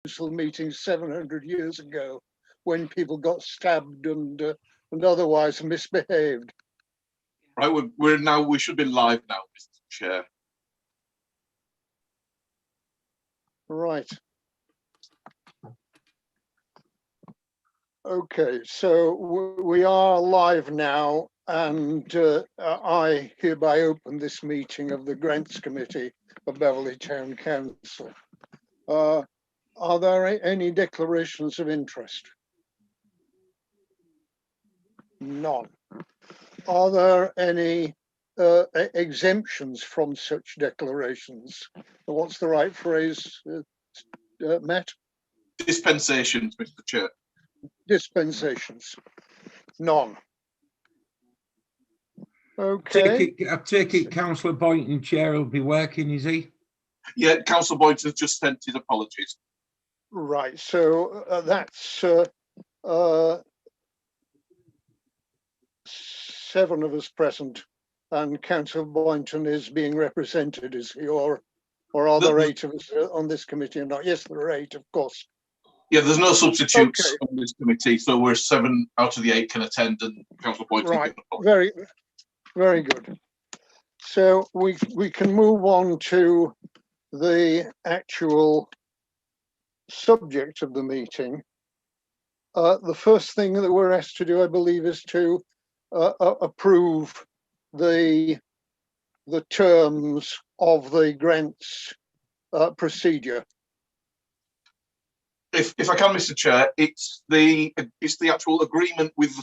council meeting 700 years ago when people got stabbed and otherwise misbehaved. Right, we should be live now, Mr. Chair. Right. Okay, so we are live now, and I hereby open this meeting of the Grants Committee of Beverley Town Council. Are there any declarations of interest? None. Are there any exemptions from such declarations? What's the right phrase, Matt? Dispensations, Mr. Chair. Dispensations. None. Okay. I take it Councillor Boynton, Chair, will be working, is he? Yeah, Councillor Boynton just sent his apologies. Right, so that's 7 of us present, and Councillor Boynton is being represented, is he, or are there 8 of us on this committee or not? Yes, there are 8, of course. Yeah, there's no substitutes on this committee, so we're 7 out of the 8 can attend, and Councillor Boynton. Right, very, very good. So we can move on to the actual subject of the meeting. The first thing that we're asked to do, I believe, is to approve the terms of the grants procedure. If I can, Mr. Chair, it's the actual agreement with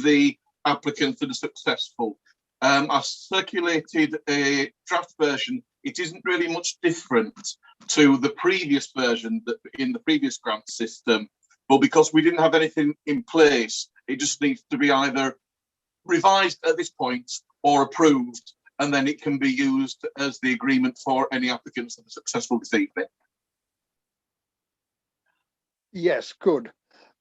the applicant that is successful. I've circulated a draft version. It isn't really much different to the previous version that in the previous grant system, but because we didn't have anything in place, it just needs to be either revised at this point or approved, and then it can be used as the agreement for any applicants that are successful this evening. Yes, good.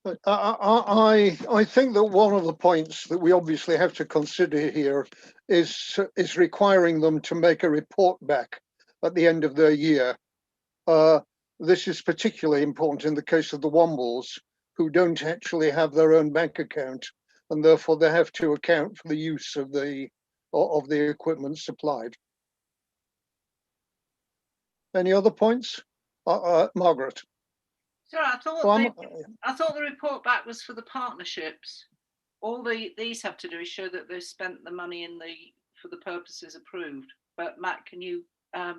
But I think that one of the points that we obviously have to consider here is requiring them to make a report back at the end of their year. This is particularly important in the case of the Wombles, who don't actually have their own bank account, and therefore they have to account for the use of the equipment supplied. Any other points? Margaret? Sure, I thought the report back was for the partnerships. All these have to do is show that they've spent the money for the purposes approved. But Matt, can you? Yeah,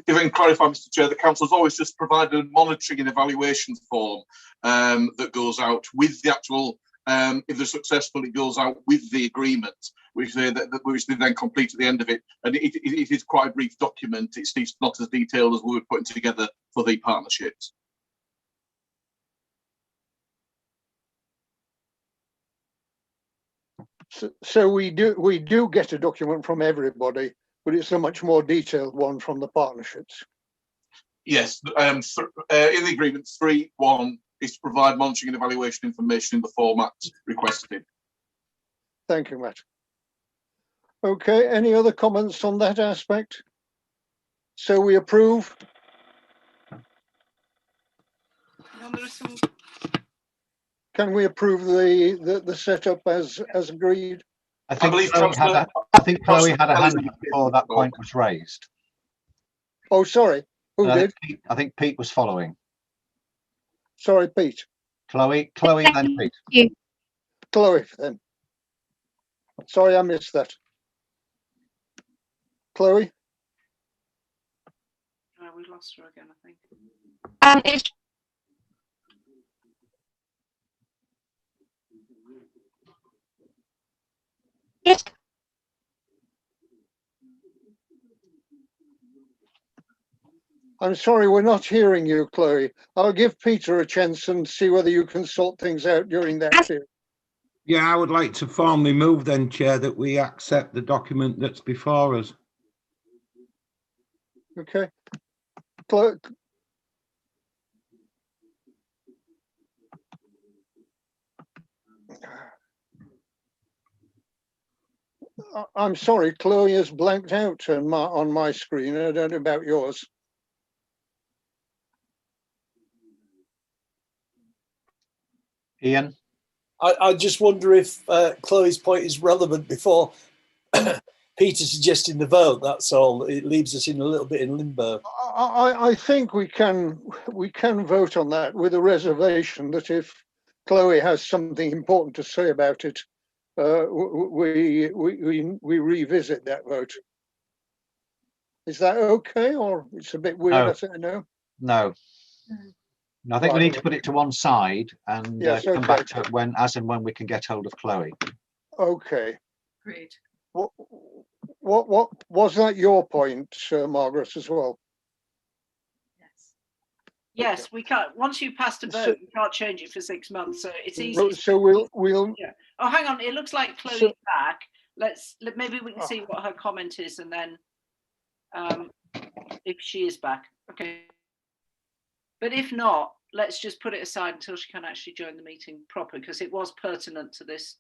if I can clarify, Mr. Chair, the council's always just provided a monitoring and evaluation form that goes out with the actual. If they're successful, it goes out with the agreement, which they then complete at the end of it. And it is quite a brief document. It's not as detailed as we were putting together for the partnerships. So we do get a document from everybody, but it's a much more detailed one from the partnerships. Yes, in the agreement 3.1 is to provide monitoring and evaluation information in the format requested. Thank you, Matt. Okay, any other comments on that aspect? So we approve. Can we approve the setup as agreed? I think Chloe had a hand up before that point was raised. Oh, sorry. Who did? I think Pete was following. Sorry, Pete. Chloe, then Pete. Chloe, then. Sorry, I missed that. Chloe? We lost her again, I think. I'm sorry, we're not hearing you, Chloe. I'll give Peter a chance and see whether you can sort things out during that period. Yeah, I would like to formally move then, Chair, that we accept the document that's before us. Okay. I'm sorry, Chloe is blanked out on my screen. I don't know about yours. Ian? I just wonder if Chloe's point is relevant before Peter suggesting the vote. That's all. It leaves us in a little bit in limbo. I think we can vote on that with a reservation that if Chloe has something important to say about it, we revisit that vote. Is that okay, or it's a bit weird? No. I say no. No. I think we Right. need to put it to one side and Yes, come okay. back to it when, as and when we can get hold of Chloe. Okay. Agreed. What was that your point, Margaret, as well? Yes. Yes, we can't. Once you passed a vote, you can't change it for 6 months. So it's easy. So we'll. Yeah. Oh, hang on. It looks like Chloe's back. Maybe we can see what her comment is, and then if she is back, okay. But if not, let's just put it aside until she can actually join the meeting proper, because it was pertinent to this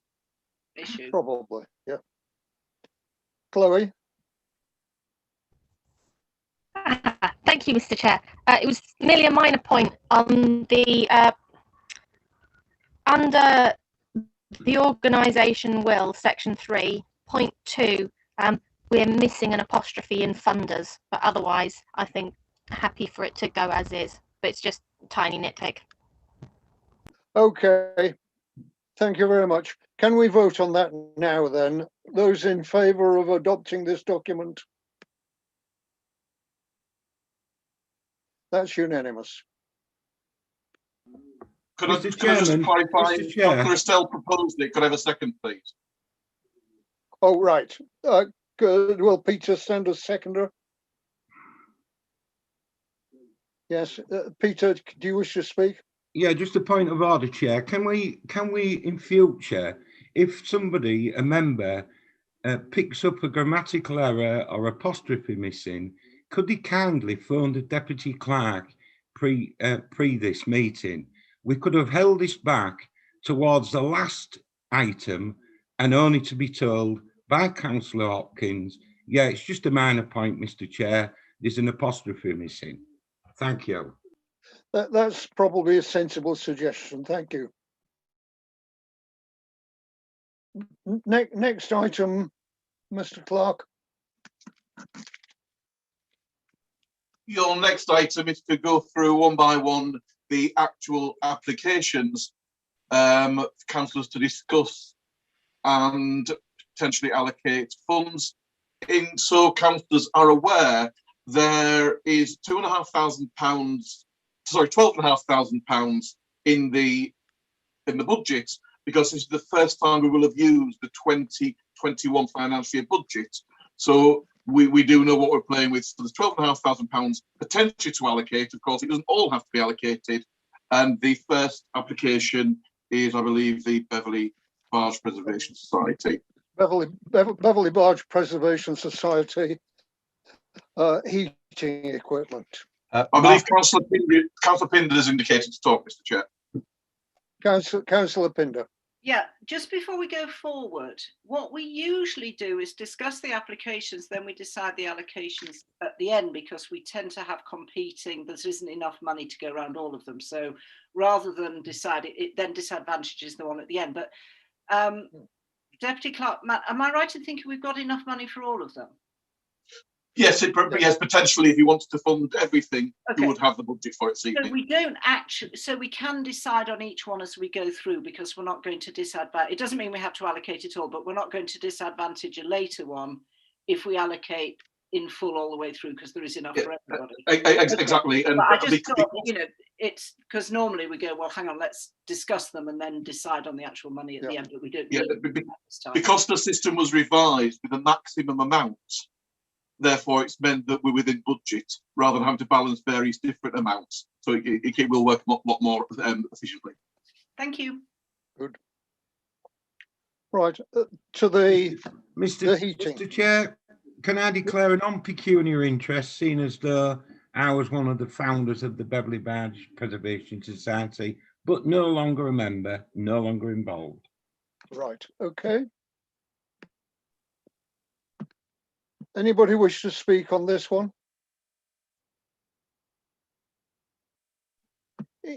issue. Probably, yeah. Chloe? Thank you, Mr. Chair. It was merely a minor point on the under the organisation will, section 3.2. We're missing an apostrophe in funders, but otherwise, I think happy for it to go as is. But it's just a tiny nitpick. Okay. Thank you very much. Can we vote on that now then? Those in favour of adopting this document? That's unanimous. Could I Mr. just Chairman, clarify? Mr. Chair. Dr. Estelle proposed it. Could I have a second, please? Oh, right. Good. Will Peter stand as seconder? Yes. Peter, do you wish to speak? Yeah, just a point of order, Chair. Can we in future, if somebody, a member, picks up a grammatical error or apostrophe missing, could he kindly phone the deputy clerk pre this meeting? We could have held this back towards the last item and only to be told by Councillor Hopkins, yeah, it's just a minor point, Mr. Chair, there's an apostrophe missing. Thank you. That's probably a sensible suggestion. Thank you. Next item, Mr. Clark. Your next item is to go through one by one the actual applications for councillors to discuss and potentially allocate funds. So councillors are aware, there is £12,500 in the budget, because this is the first time we will have used the 2021 financial year budget. So we do know what we're playing with. So there's £12,500 potentially to allocate. Of course, it doesn't all have to be allocated. And the first application is, I believe, the Beverley Barge Preservation Society. Beverley Barge Preservation Society heating equipment. I believe Councillor Pinder has indicated to talk, Mr. Chair. Councillor Pinder. Yeah, just before we go forward, what we usually do is discuss the applications, then we decide the allocations at the end, because we tend to have competing, there isn't enough money to go around all of them. So rather than decide it, then disadvantages the one at the end. But Deputy Clerk, Matt, am I right in thinking we've got enough money for all of them? Yes, yes, potentially, if you wanted to fund everything, Okay. you would have the budget for it. So we don't actually, so we can decide on each one as we go through, because we're not going to disadvantage. It doesn't mean we have to allocate it all, but we're not going to disadvantage a later one if we allocate in full all the way through, because there is enough for everybody. Exactly. And but I just thought, you know, it's because normally we go, well, hang on, let's discuss them and then decide on the actual money at the end, but we don't. This time. Because the system was revised with a maximum amount, therefore it's meant that we're within budget rather than having to balance various different amounts. So it will work a lot more efficiently. Thank you. Good. Right, to the heating. Mr. Chair, can I declare a non-pecuniary interest, seeing as though I was one of the founders of the Beverley Barge Preservation Society, but no longer a member, no longer involved. Right, okay. Anybody wish to speak on this one?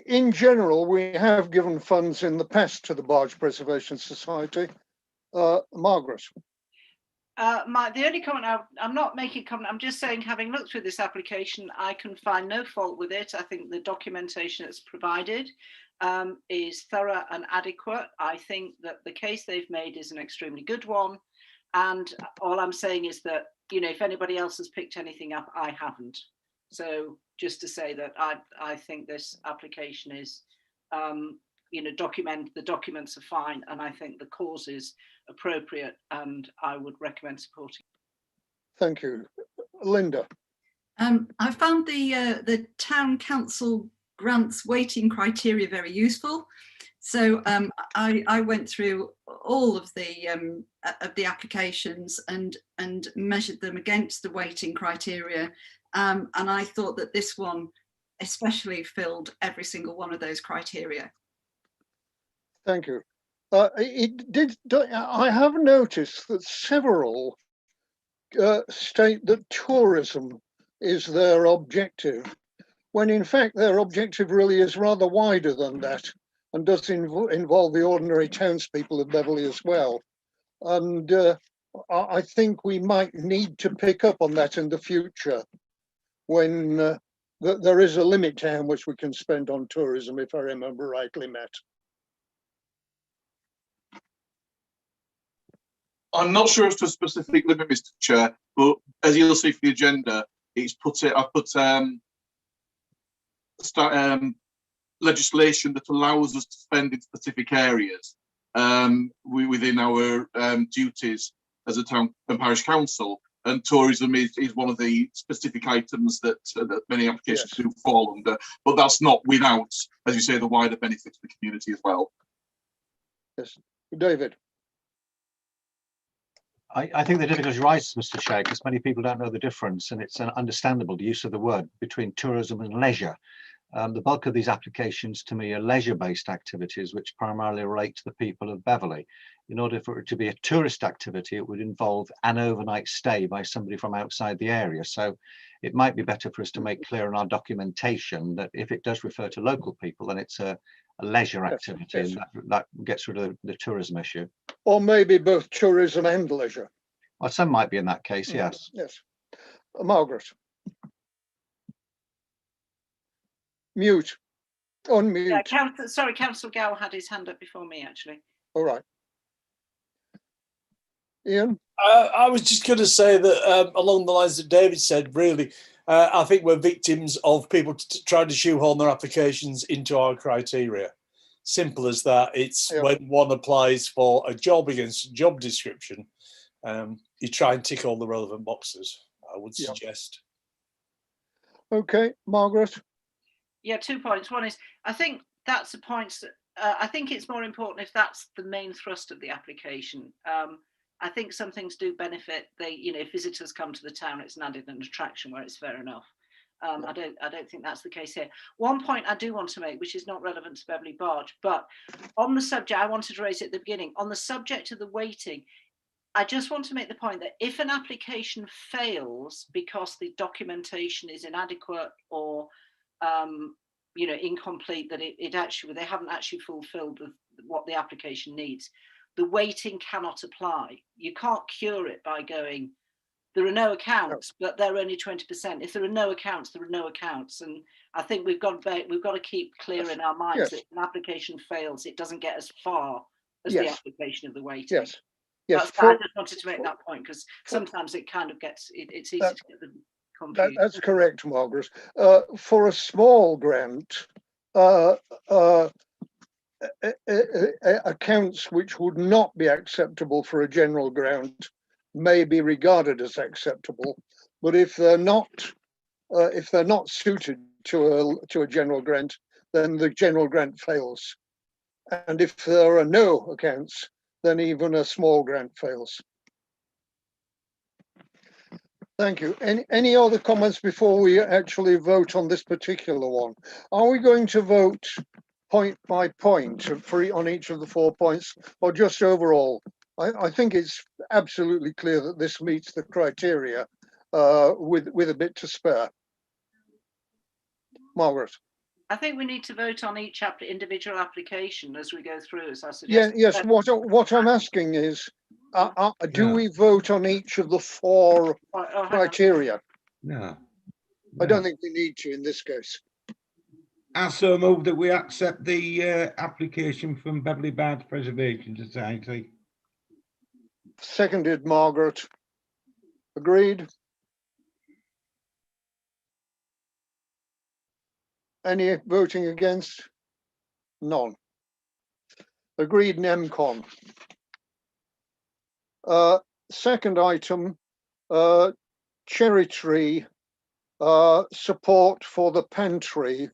in general, we have given funds in the past to the Barge Preservation Society. Margaret. The only comment, I'm not making a comment, I'm just saying, having looked through this application, I can find no fault with it. I think the documentation that's provided is thorough and adequate. I think that the case they've made is an extremely good one. And all I'm saying is that, you know, if anybody else has picked anything up, I haven't. So just to say that I think this application is, you know, the documents are fine, and I think the cause is appropriate, and I would recommend supporting. Thank you. Linda. I found the town council grants weighting criteria very useful. So I went through all of the applications and measured them against the weighting criteria, and I thought that this one especially filled every single one of those criteria. Thank you. I have noticed that several state that tourism is their objective, when in fact their objective really is rather wider than that and does involve the ordinary townspeople of Beverley as well. And I think we might need to pick up on that in the future when there is a limit to how much we can spend on tourism, if I remember rightly, Matt. I'm not sure as to a specific limit, Mr. Chair, but as you'll see for the agenda, I've put legislation that allows us to spend in specific areas within our duties as a town and parish council, and tourism is one of the specific items that many applications do fall under, but that's not without, as you say, the wider benefit to the community as well. Yes, David. I think the difficulty arises, Mr. Chair, because many people don't know the difference, and it's an understandable use of the word between tourism and leisure. The bulk of these applications to me are leisure-based activities which primarily relate to the people of Beverley. In order for it to be a tourist activity, it would involve an overnight stay by somebody from outside the area. So it might be better for us to make clear in our documentation that if it does refer to local people, then it's a leisure activity, yes. And that gets rid of the tourism issue. Or maybe both tourism and leisure. Well, some might be in that case, yes. Yes. Margaret. Mute. Unmute. Yeah, Councillor Gow had his hand up before me, actually. All right. Ian? I was just going to say that along the lines that David said, really, I think we're victims of people trying to shoehorn their applications into our criteria. Simple as that. It's when one applies for a job against a job description, you try and tick all the relevant boxes, I would suggest. Okay, Margaret. Yeah, 2 points. One is, I think that's the points that I think it's more important if that's the main thrust of the application. I think some things do benefit. If visitors come to the town, it's an added attraction where it's fair enough. I don't think that's the case here. One point I do want to make, which is not relevant to Beverley Barge, but on the subject, I wanted to raise it at the beginning, on the subject of the weighting, I just want to make the point that if an application fails because the documentation is inadequate or incomplete, that they haven't actually fulfilled what the application needs, the weighting cannot apply. You can't cure it by going, there are no accounts, but they're only 20%. If there are no accounts, there are no accounts. And I think we've got to keep clear in our minds that if an application fails, it doesn't get as far as the application of the weighting. Yes. I just wanted to make that point, because sometimes it kind of gets, it's easy to get them confused. That's correct, Margaret. For a small grant, accounts which would not be acceptable for a general grant may be regarded as acceptable, but if they're not suited to a general grant, then the general grant fails. And if there are no accounts, then even a small grant fails. Thank you. Any other comments before we actually vote on this particular one? Are we going to vote point by point on each of the 4 points, or just overall? I think it's absolutely clear that this meets the criteria with a bit to spare. Margaret. I think we need to vote on each individual application as we go through, as I Yeah, suggest. yes, what I'm asking is, do Yeah. we vote on each of the 4 Oh, hang on. criteria? No. I don't think we need to in this case. I so move that we accept the application from Beverley Bards Preservation Society. Seconded, Margaret. Agreed? Any voting against? None. Agreed, NEMCON. Second item, cherry tree, support for the pantry,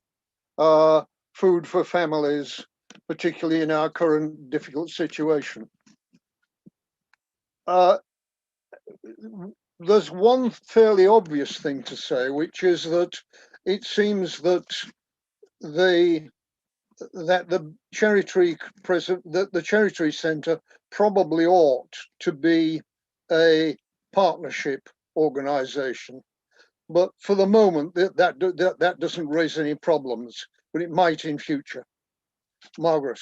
food for families, particularly in our current difficult situation. There's one fairly obvious thing to say, which is that it seems that the cherry tree centre probably ought to be a partnership organisation, but for the moment that doesn't raise any problems, but it might in future. Margaret.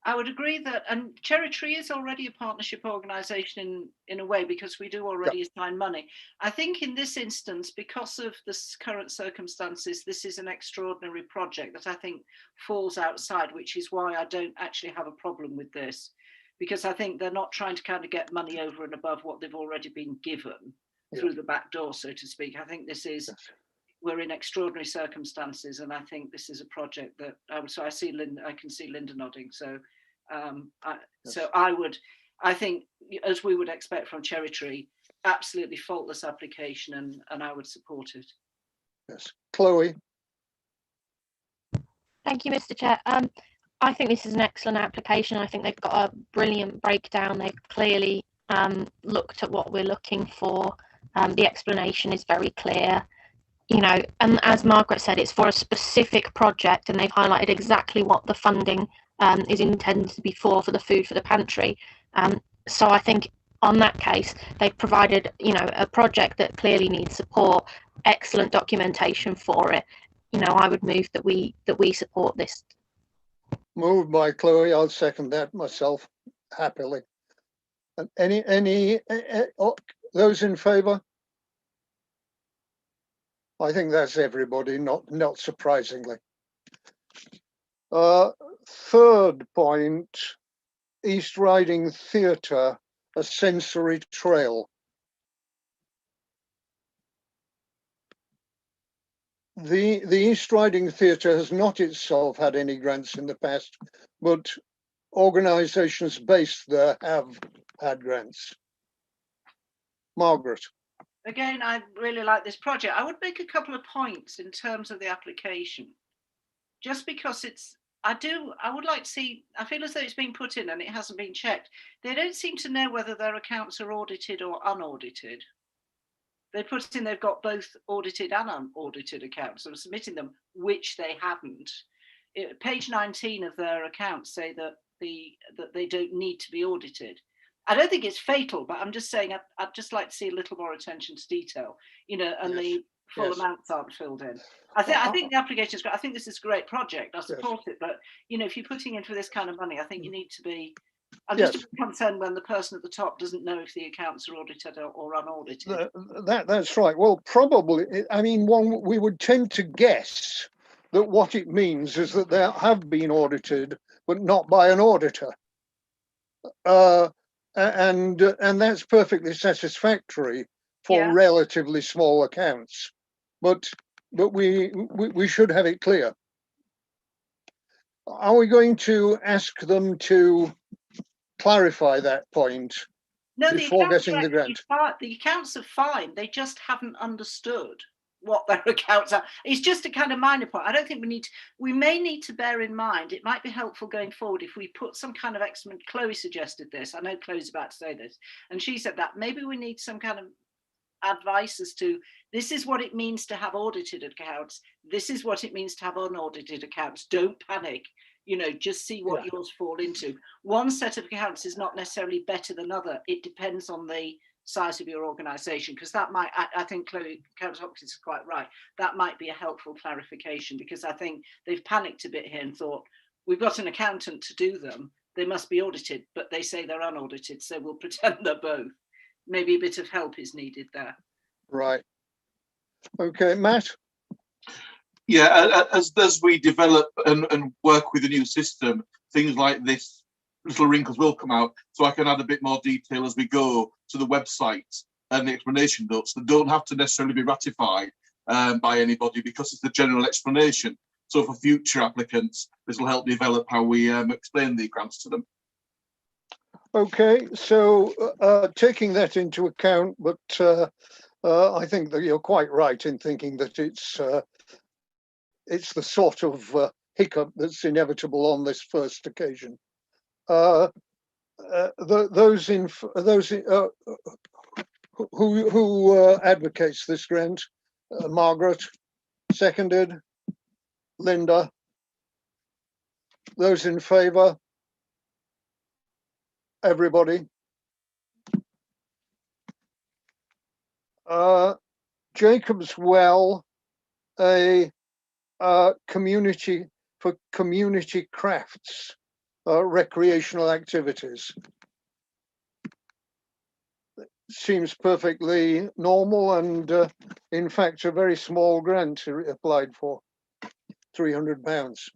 I would agree that, and Cherry Tree is already a partnership organisation in a way, because we do already assign money. I think in this instance, because of the current circumstances, this is an extraordinary project that I think falls outside, which is why I don't actually have a problem with this, because I think they're not trying to kind of get money over and above what they've already been given through the back door, so to speak. I think this is, we're in extraordinary circumstances, and I think this is a project that so I see Linda, I can see Linda nodding. So, I think, as we would expect from Cherry Tree, absolutely faultless application, and I would support it. Yes, Chloe. Thank you, Mr. Chair. I think this is an excellent application. I think they've got a brilliant breakdown. They've clearly looked at what we're looking for. The explanation is very clear. You know, and as Margaret said, it's for a specific project, and they've highlighted exactly what the funding is intended to be for the food for the pantry. So I think on that case, they've provided, you know, a project that clearly needs support, excellent documentation for it. You know, I would move that we support this. Moved by Chloe. I'll second that myself happily. And any those in favour? I think that's everybody, not surprisingly. Third point, East Riding Theatre, a sensory trail. The East Riding Theatre has not itself had any grants in the past, but organisations based there have had grants. Margaret. Again, I really like this project. I would make a couple of points in terms of the application, just because I would like to see, I feel as though it's been put in and it hasn't been checked. They don't seem to know whether their accounts are audited or unaudited. They put in, they've got both audited and unaudited accounts. I'm submitting them, which they haven't. Page 19 of their accounts say that they don't need to be audited. I don't think it's fatal, but I'm just saying I'd just like to see a little more attention to detail, you know, and the full amounts aren't filled in. I think the application is great. I think this is a great project. I support it, but you know, if you're putting in for this kind of money, I think you need to be. I'm just concerned when the person at the top doesn't know if the accounts are audited or unaudited. That's right. Well, probably. I mean, we would tend to guess that what it means is that they have been audited, but not by an auditor. And that's perfectly satisfactory for relatively small accounts, but we should have it clear. Are we going to ask them to clarify that point before getting the grant? The accounts are fine. They just haven't understood what their accounts are. It's just a kind of minor point. I don't think we may need to bear in mind, it might be helpful going forward if we put some kind of excellent, Chloe suggested this, I know Chloe's about to say this, and she said that maybe we need some kind of advice as to, this is what it means to have audited accounts, this is what it means to have unaudited accounts, don't panic, you know, just see what yours fall into. One set of accounts is not necessarily better than other, it depends on the size of your organisation, because that might, I think Chloe Hopkins is quite right, that might be a helpful clarification, because I think they've panicked a bit here and thought, we've got an accountant to do them, they must be audited, but they say they're unaudited, so we'll pretend they're both. Maybe a bit of help is needed there. Right. Okay, Matt? Yeah, as we develop and work with the new system, things like this, little wrinkles will come out, so I can add a bit more detail as we go to the website and the explanation notes that don't have to necessarily be ratified by anybody, because it's the general explanation. So for future applicants, this will help develop how we explain the grants to them. Okay, so taking that into account, but I think that you're quite right in thinking that it's the sort of hiccup that's inevitable on this first occasion. Those who advocates this grant? Margaret, seconded. Linda. Those in favour? Everybody. Jacob's Well, a community for community crafts, recreational activities. Seems perfectly normal, and in fact a very small grant applied for, £300.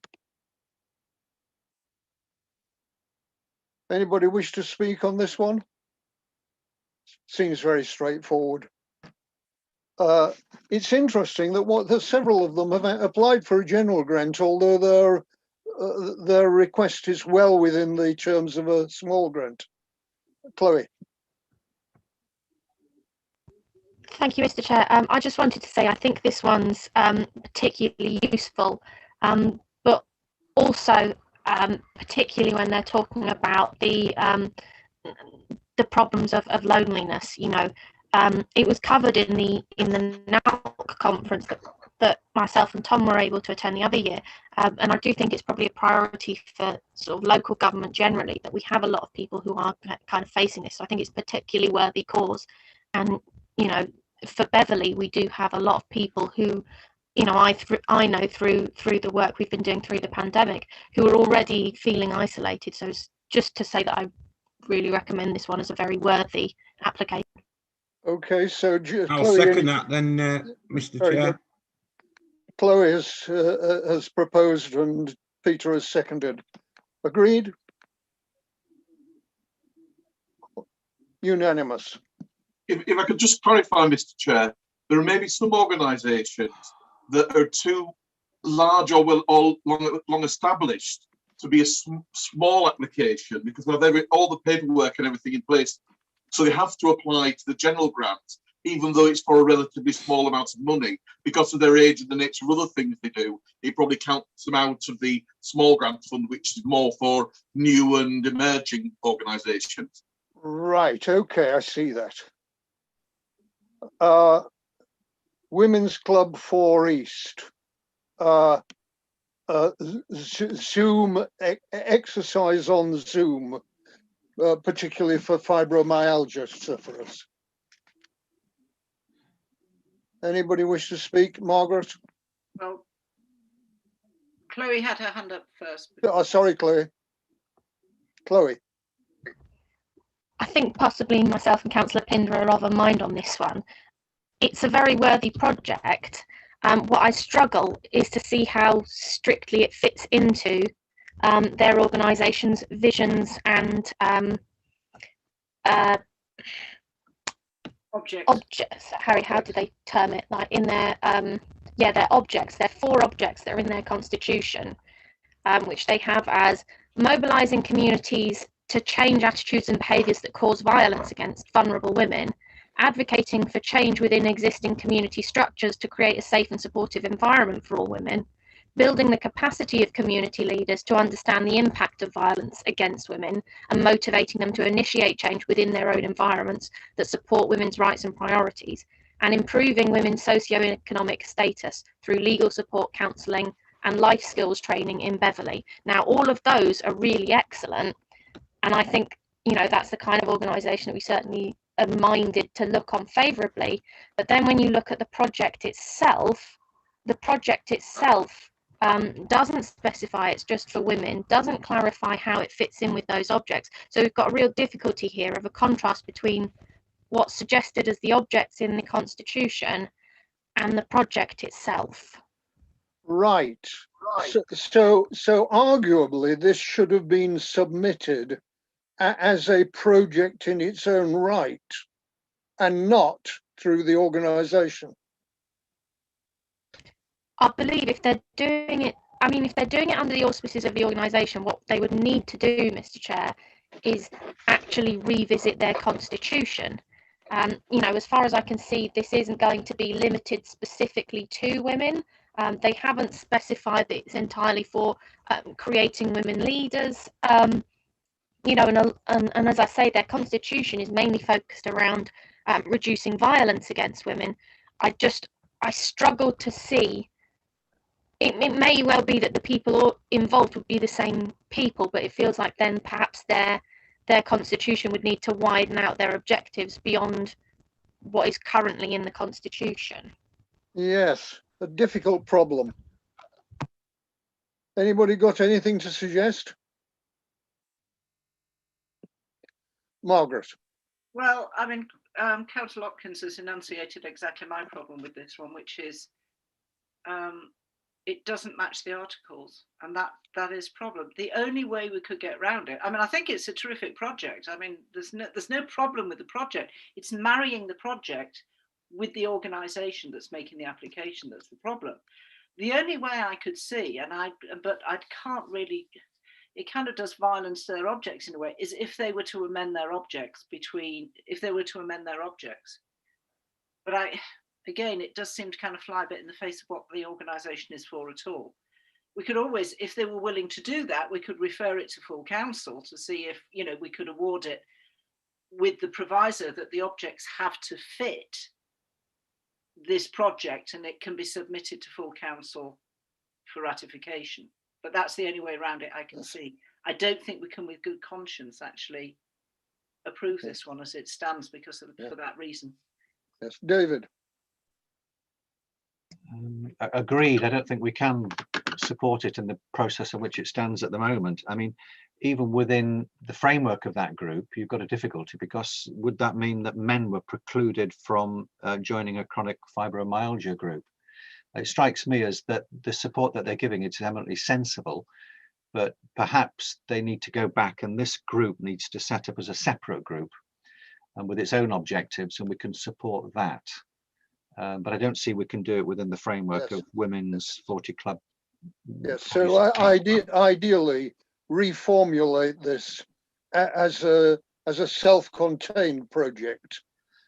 Anybody wish to speak on this one? Seems very straightforward. It's interesting that several of them have applied for a general grant, although their request is well within the terms of a small grant. Chloe. Thank you, Mr. Chair. I just wanted to say I think this one's particularly useful, but also particularly when they're talking about the problems of loneliness. You know, it was covered in the NALC conference that myself and Tom were able to attend the other year, and I do think it's probably a priority for sort of local government generally that we have a lot of people who are kind of facing this. So I think it's a particularly worthy cause, and you know, for Beverley, we do have a lot of people who, you know, I know through the work we've been doing through the pandemic, who are already feeling isolated. So it's just to say that I really recommend this one as a very worthy application. Okay, so I'll Chloe, second that then, Mr. Chair. Good. Chloe has proposed and Peter has seconded. Agreed? Unanimous. If I could just clarify, Mr. Chair, there are maybe some organisations that are too large or long established to be a small application, because they have all the paperwork and everything in place. So they have to apply to the general grant, even though it's for a relatively small amount of money, because of their age and the nature of other things they do. It probably counts them out of the small grant fund, which is more for new and emerging organisations. Right, okay, I see that. Women's Club 4 East. Zoom, exercise on Zoom, particularly for fibromyalgia sufferers. Anybody wish to speak? Margaret? Well, Chloe had her hand up first. Oh, sorry, Chloe. Chloe. I think possibly myself and Councillor Pinder are of a mind on this one. It's a very worthy project. What I struggle is to see how strictly it fits into their organisation's visions and objects. Harry, how do they term it? Like in their their objects. They're 4 objects that are in their constitution, which they have as mobilising communities to change attitudes and behaviours that cause violence against vulnerable women, advocating for change within existing community structures to create a safe and supportive environment for all women, building the capacity of community leaders to understand the impact of violence against women and motivating them to initiate change within their own environments that support women's rights and priorities, and improving women's socio-economic status through legal support, counselling and life skills training in Beverley. Now, all of those are really excellent, and I think, you know, that's the kind of organisation that we certainly minded to look on favourably. But then when you look at the project itself doesn't specify it's just for women, doesn't clarify how it fits in with those objects. So we've got a real difficulty here of a contrast between what's suggested as the objects in the Constitution and the project itself. Right. So arguably this should have been submitted as a project in its own right and not through the organisation. I believe if they're doing it, if they're doing it under the auspices of the organisation, what they would need to do, Mr. Chair, is actually revisit their constitution. As far as I can see, this isn't going to be limited specifically to women. They haven't specified that it's entirely for creating women leaders. And as I say, their constitution is mainly focused around reducing violence against women. I struggle to see. It may well be that the people involved would be the same people, but it feels like then perhaps their constitution would need to widen out their objectives beyond what is currently in the constitution. Yes, a difficult problem. Anybody got anything to suggest? Margaret. Well, Councillor Hopkins has enunciated exactly my problem with this one, which is it doesn't match the articles, and that is problem. The only way we could get around it, I think it's a terrific project. There's no problem with the project. It's marrying the project with the organisation that's making the application that's the problem. The only way I could see, but I can't really, it kind of does violence to their objects in a way, is if they were to amend their objects But again, it does seem to kind of fly a bit in the face of what the organisation is for at all. We could always, if they were willing to do that, we could refer it to full council to see if, we could award it with the proviso that the objects have to fit this project and it can be submitted to full council for ratification. But that's the only way around it I can see. I don't think we can with good conscience actually approve this one as it stands for that reason. Yes, David. Agreed. I don't think we can support it in the process in which it stands at the moment. Even within the framework of that group, you've got a difficulty, because would that mean that men were precluded from joining a chronic fibromyalgia group? It strikes me as that the support that they're giving is eminently sensible, but perhaps they need to go back and this group needs to set up as a separate group and with its own objectives, and we can support that. But I don't see we can do it within the framework of Women's 40 Club. Yes, so ideally reformulate this as a self-contained project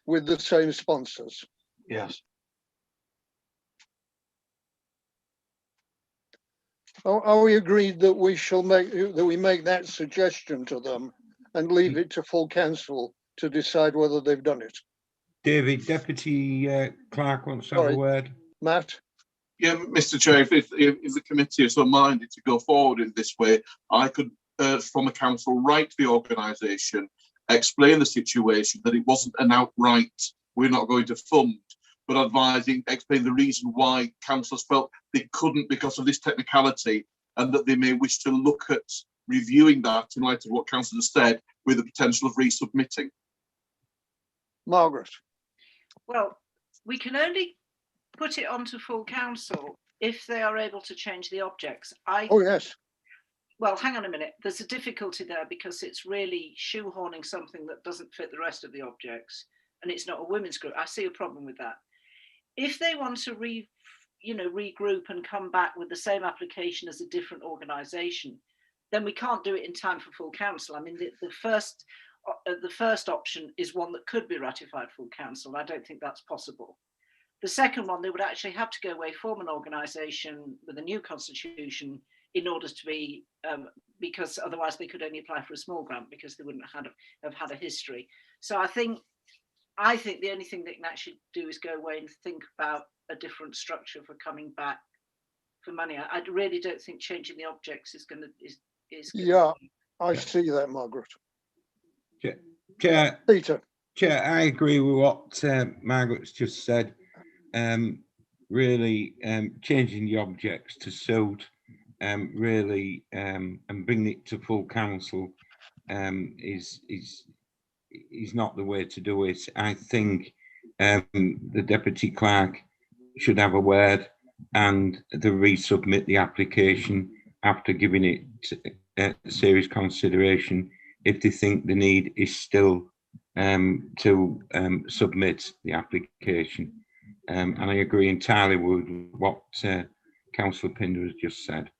with the same sponsors. Yes. Are we agreed that we make that suggestion to them and leave it to full council to decide whether they've done it? David, Deputy Clerk wants to have a word. Matt? Yeah, Mr. Chair, if the committee is so minded to go forward in this way, I could, from the council, write to the organisation, explain the situation, that it wasn't an outright, we're not going to fund, but explain the reason why councillors felt they couldn't because of this technicality, and that they may wish to look at reviewing that in light of what council has said, with the potential of resubmitting. Margaret. Well, we can only put it onto full council if they are able to change the objects. Oh, yes. Well, hang on a minute. There's a difficulty there because it's really shoehorning something that doesn't fit the rest of the objects, and it's not a women's group. I see a problem with that. If they want to regroup and come back with the same application as a different organisation, then we can't do it in time for full council. The first option is one that could be ratified full council. I don't think that's possible. The second one, they would actually have to go away, form an organisation with a new constitution in order to be, because otherwise they could only apply for a small grant because they wouldn't have had a history. So I think the only thing they can actually do is go away and think about a different structure for coming back for money. I really don't think changing the objects is going to. I see that, Margaret. Chair, Peter. Chair, I agree with what Margaret's just said. Really changing the objects to suit really and bringing it to full council is not the way to do it. I think the deputy clerk should have a word and they resubmit the application after giving it serious consideration if they think the need is still to submit the application. And I agree entirely with what Councillor Pinder has just said.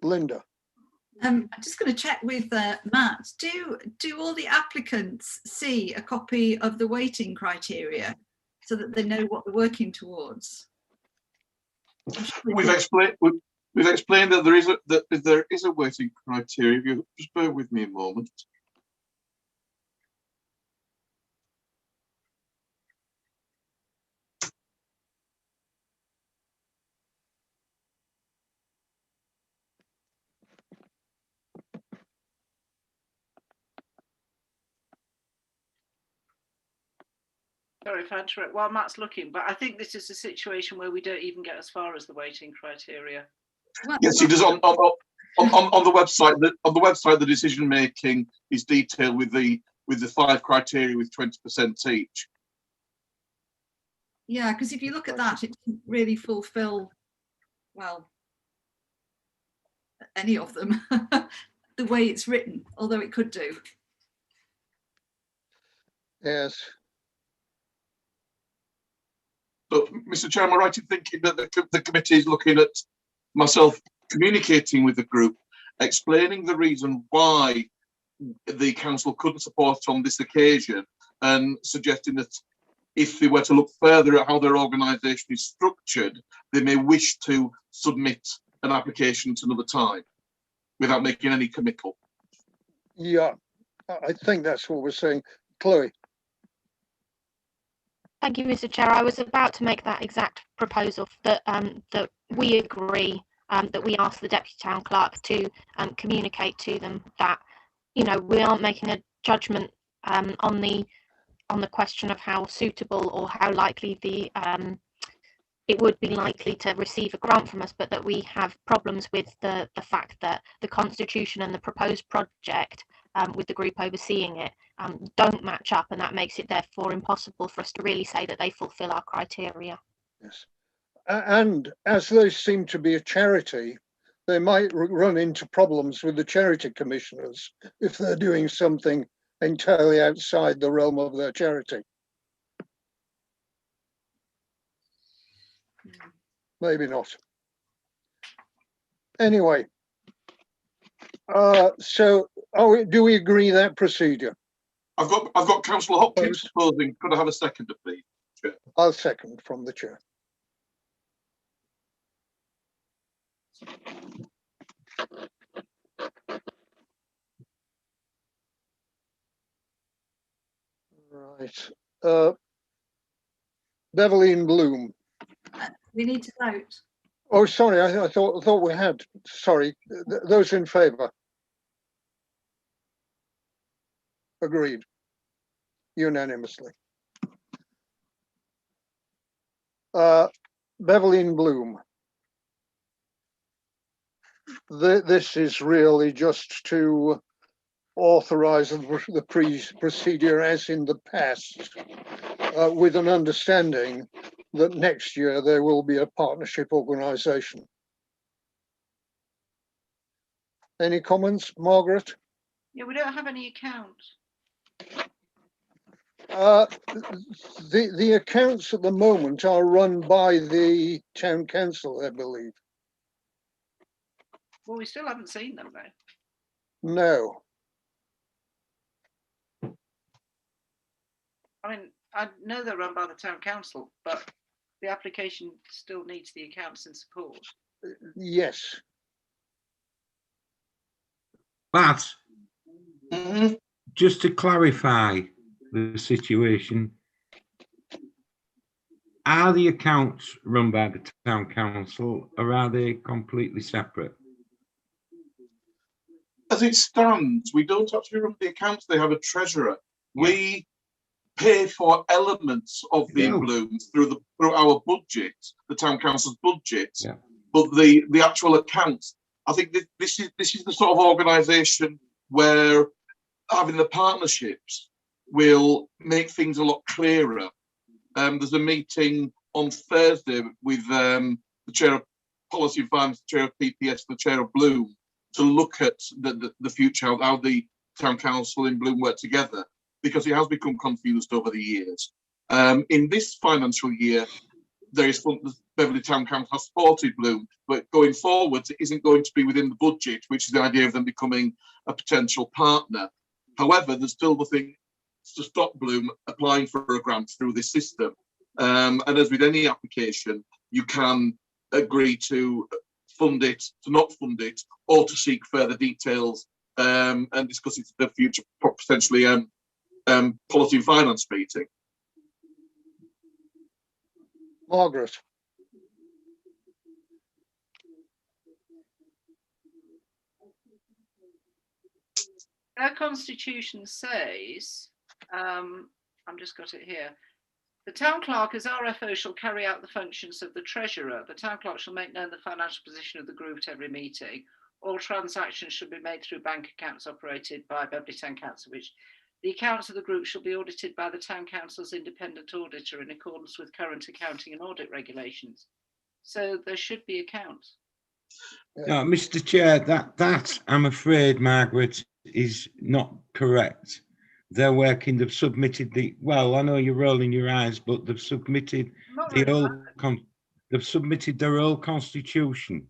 Linda. I'm just going to check with Matt. Do all the applicants see a copy of the weighting criteria so that they know what they're working towards? We've explained that there is a weighting criteria. If you just bear with me a moment. Sorry if I interrupt while Matt's looking, but I think this is a situation where we don't even get as far as the weighting criteria. Yes, it is on the website. On the website, the decision making is detailed with the 5 criteria with 20% each. Yeah, because if you look at that, it doesn't really fulfil, well, any of them the way it's written, although it could do. Yes. So, Mr. Chair, am I right in thinking that the committee is looking at myself communicating with the group, explaining the reason why the council couldn't support on this occasion, and suggesting that if they were to look further at how their organisation is structured, they may wish to submit an application at another time without making any committal? Yeah, I think that's what we're saying. Chloe. Thank you, Mr. Chair. I was about to make that exact proposal that that we agree that we ask the Deputy Town Clerk to communicate to them that, you know, we aren't making a judgment on the question of how suitable or how likely the it would be likely to receive a grant from us, but that we have problems with the fact that the constitution and the proposed project with the group overseeing it don't match up, and that makes it therefore impossible for us to really say that they fulfil our criteria. Yes. And as they seem to be a charity, they might run into problems with the charity commissioners if they're doing something entirely outside the realm of their charity. Maybe not. Anyway, so do we agree that procedure? I've got Councillor Hopkins proposing. Could I have a seconder, please, Chair? I'll second from the chair. Right. Beverley and Bloom. We need to vote. Oh, sorry, I thought we had. Sorry, those in favour? Agreed. Unanimously. Beverley and Bloom. This is really just to authorise the procedure as in the past, with an understanding that next year there will be a partnership organisation. Any comments, Margaret? Yeah, we don't have any accounts. The accounts at the moment are run by the town council, I believe. Well, we still haven't seen them though. No. I mean, I know they're run by the town council, but the application still needs the accounts in support. Yes. But just to clarify the situation, are the accounts run by the town council or are they completely separate? As it stands, we don't actually run the accounts. They have a treasurer. We pay for elements of the Yeah. Bloom through our budget, the town council's budget, Yeah. but the actual accounts. I think this is the sort of organisation where having the partnerships will make things a lot clearer. There's a meeting on Thursday with the chair of policy and finance, the chair of PPS, the chair of Bloom, to look at the future, how the town council in Bloom work together, because it has become confused over the years. In this financial year, the Beverley Town Council has supported Bloom, but going forward, it isn't going to be within the budget, which is the idea of them becoming a potential partner. However, there's still the thing to stop Bloom applying for a grant through this system. And as with any application, you can agree to fund it, to not fund it, or to seek further details and discuss it in the future, potentially policy and finance meeting. Margaret. Our constitution says, I've just got it here. The town clerk as RFO shall carry out the functions of the treasurer. The town clerk shall make known the financial position of the group at every meeting. All transactions should be made through bank accounts operated by Beverley Town Council, which the accounts of the group shall be audited by the town council's independent auditor in accordance with current accounting and audit regulations. So there should be accounts. No, Mr. Chair, that I'm afraid, Margaret, is not correct. They're working, they've submitted well, I know you're rolling your eyes, but they've submitted they've submitted their whole constitution.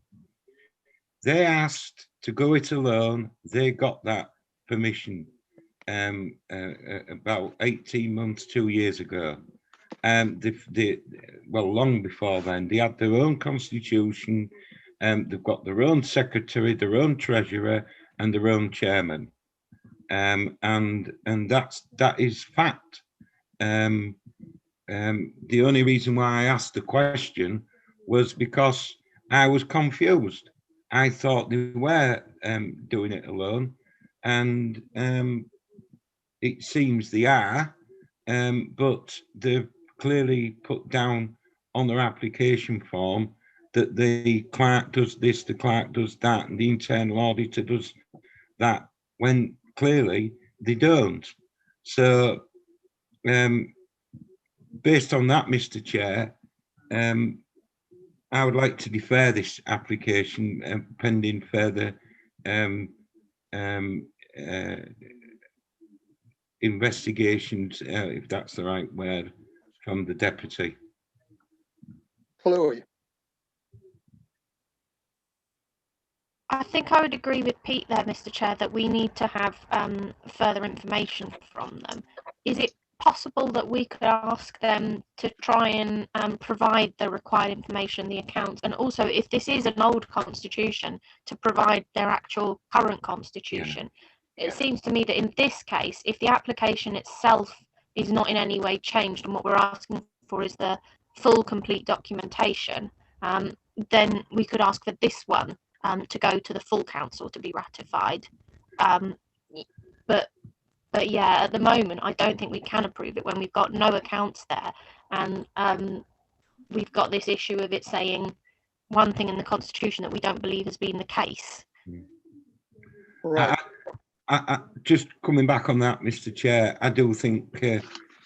They asked to go it alone. They got that permission about 18 months, 2 years ago. Well, long before then, they had their own constitution. They've got their own secretary, their own treasurer, and their own chairman. And that is fact. The only reason why I asked the question was because I was confused. I thought they were doing it alone, and it seems they are, but they've clearly put down on their application form that the clerk does this, the clerk does that, and the internal auditor does that, when clearly they don't. So based on that, Mr. Chair, I would like to defer this application pending further investigations, if that's the right word, from the deputy. Chloe. I think I would agree with Pete there, Mr. Chair, that we need to have further information from them. Is it possible that we could ask them to try and provide the required information, the accounts, and also, if this is an old constitution, to provide their actual current constitution? Yeah. It seems to me that in this case, if the application itself is not in any way changed and what we're asking for is the full, complete documentation, then we could ask for this one to go to the full council to be ratified. But yeah, at the moment, I don't think we can approve it when we've got no accounts there, and we've got this issue of it saying one thing in the constitution that we don't believe has been the case. Right. I just coming back on that, Mr. Chair, I do think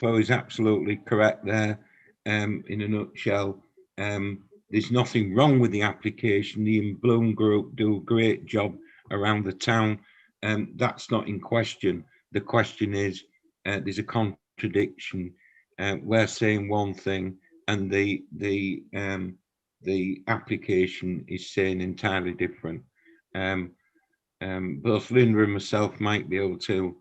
Bo is absolutely correct there. In a nutshell, there's nothing wrong with the application. The Bloom Group do a great job around the town, and that's not in question. The question is, there's a contradiction. We're saying one thing, and the application is saying entirely different. Both Linda and myself might be able to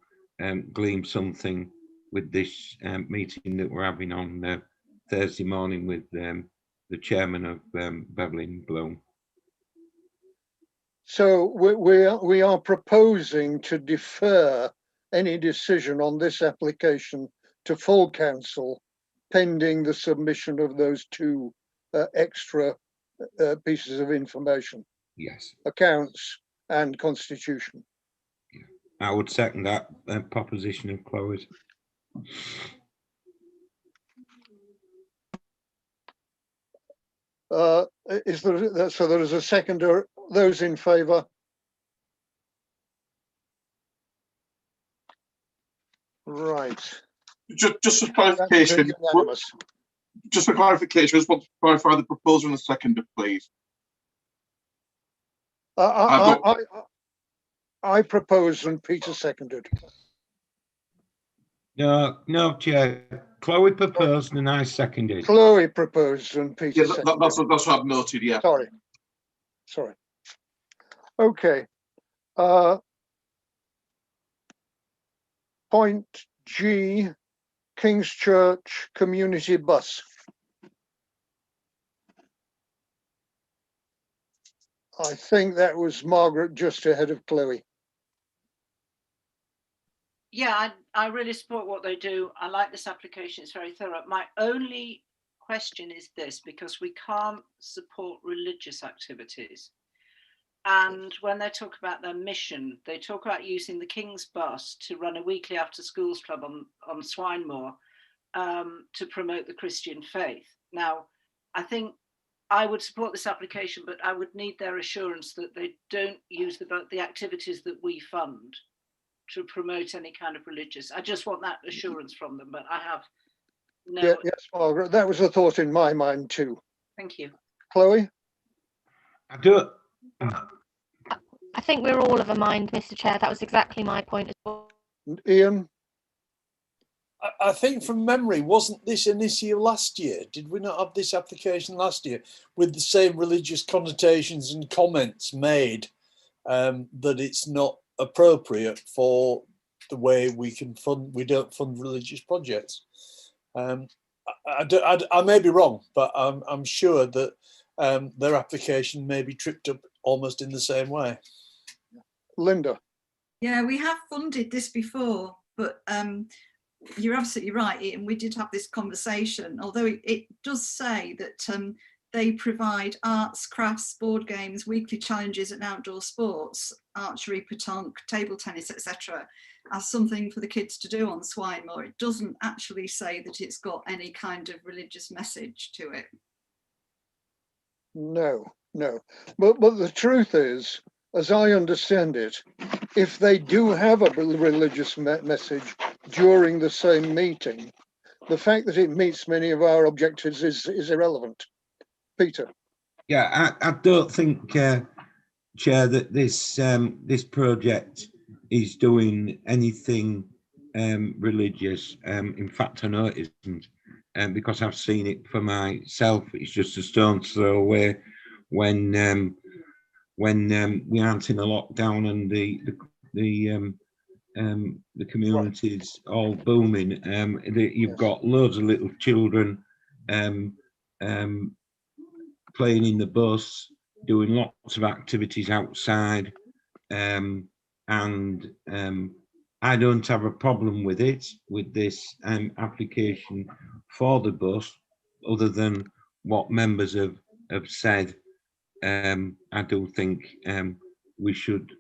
glean something with this meeting that we're having on Thursday morning with the chairman of Beverley and Bloom. So we are proposing to defer any decision on this application to full council pending the submission of those two extra pieces of information. Yes. Accounts and constitution. Yeah. I would second that proposition of Chloe's. Is there, so there is a seconder? Those in favour? Right. Just for clarification, just for clarification, I just want to clarify the proposal and the seconder, please. I proposed and Peter seconded. No, Chair. Chloe proposed and I seconded. Chloe proposed and Peter seconded. That's what I've noted, yeah. Sorry. Okay. Point G, King's Church community bus. I think that was Margaret just ahead of Chloe. Yeah, I really support what they do. I like this application. It's very thorough. My only question is this, because we can't support religious activities. And when they talk about their mission, they talk about using the King's Bus to run a weekly after schools club on Swinemore to promote the Christian faith. Now, I think I would support this application, but I would need their assurance that they don't use the activities that we fund to promote any kind of religious. I just want that assurance from them, but I have no. Yeah, yes, Margaret, that was a thought in my mind too. Thank you. Chloe? I do. I think we're all of a mind, Mr. Chair. That was exactly my point as well. Ian? I think from memory, wasn't this an issue last year? Did we not have this application last year with the same religious connotations and comments made that it's not appropriate for the way we don't fund religious projects? I may be wrong, but I'm sure that their application may be tripped up almost in the same way. Linda? Yeah, we have funded this before, but you're absolutely right, Ian. We did have this conversation, although it does say that they provide arts, crafts, board games, weekly challenges and outdoor sports, archery, pétanque, table tennis, etc., as something for the kids to do on Swinemore. It doesn't actually say that it's got any kind of religious message to it. No. But the truth is, as I understand it, if they do have a religious message during the same meeting, the fact that it meets many of our objectives is irrelevant. Peter? Yeah, I don't think, Chair, that this project is doing anything religious. In fact, I know it isn't, because I've seen it for myself. It's just a stone's throw away when we aren't in a lockdown and the community's all booming. You've got loads of little children playing in the bus, doing lots of activities outside, and I don't have a problem with this application for the bus, other than what members have said. I do think we should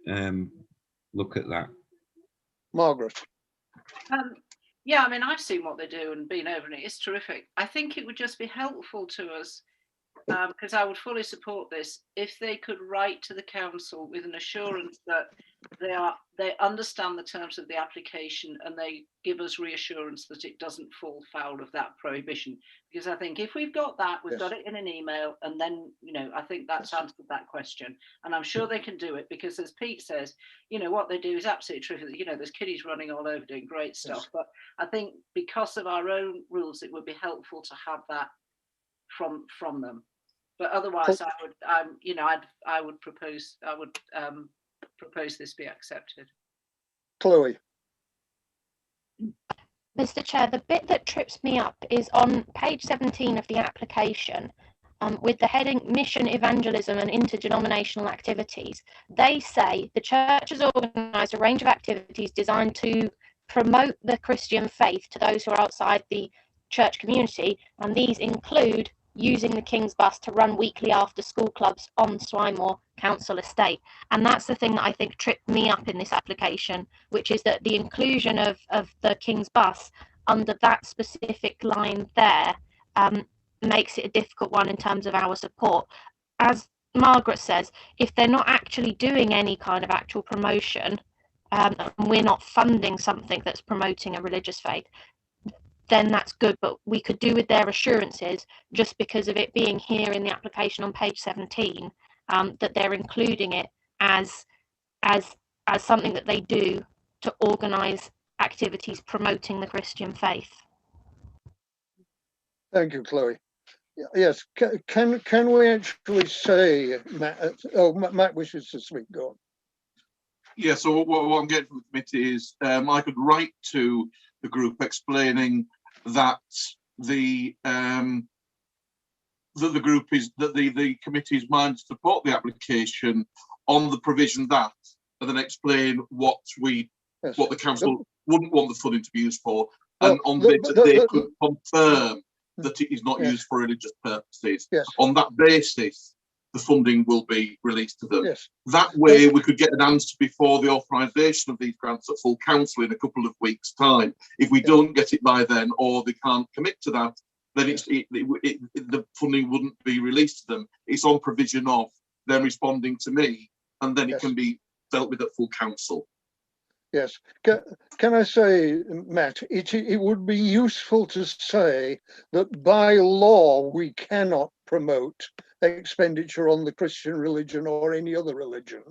look at that. Margaret? Yeah, I mean, I've seen what they do and been over it. It's terrific. I think it would just be helpful to us, because I would fully support this, if they could write to the council with an assurance that they understand the terms of the application and they give us reassurance that it doesn't fall foul of that prohibition. Because I think if we've got that, we've got it in an email, and then, I think that's answered that question. And I'm sure they can do it, because as Pete says, what they do is absolutely terrific. There's kiddies running all over doing great stuff. But I think because of our own rules, it would be helpful to have that from them. But otherwise, I would propose this be accepted. Chloe? Mr. Chair, the bit that trips me up is on page 17 of the application, with the heading Mission, Evangelism and Interdenominational Activities. They say the church has organised a range of activities designed to promote the Christian faith to those who are outside the church community, and these include using the King's Bus to run weekly after school clubs on Swinemore Council Estate. And that's the thing that I think tripped me up in this application, which is that the inclusion of the King's Bus, under that specific line there makes it a difficult one in terms of our support. As Margaret says, if they're not actually doing any kind of actual promotion, and we're not funding something that's promoting a religious faith, then that's good. But we could do with their assurances, just because of it being here in the application on page 17, that they're including it as something that they do to organise activities promoting the Christian faith. Thank you, Chloe. Yes, can we actually say, Matt, Matt wishes to speak, go on. Yeah, so what I'm getting from the committee is I could write to the group explaining that the group is that the committee is minded to support the application on the provision that, and then explain what the council wouldn't want the funding to be used for, and on they could confirm that it is not used for religious purposes. Yes. On that basis, the funding will be released to them. Yes. That way, we could get an answer before the authorisation of these grants at full council in a couple of weeks' time. If we don't get it by then, or they can't commit to that, then the funding wouldn't be released to them. It's on provision of them responding to me, and then it can be dealt with at full council. Yes. Can I say, Matt, it would be useful to say that by law we cannot promote expenditure on the Christian religion or any other religion.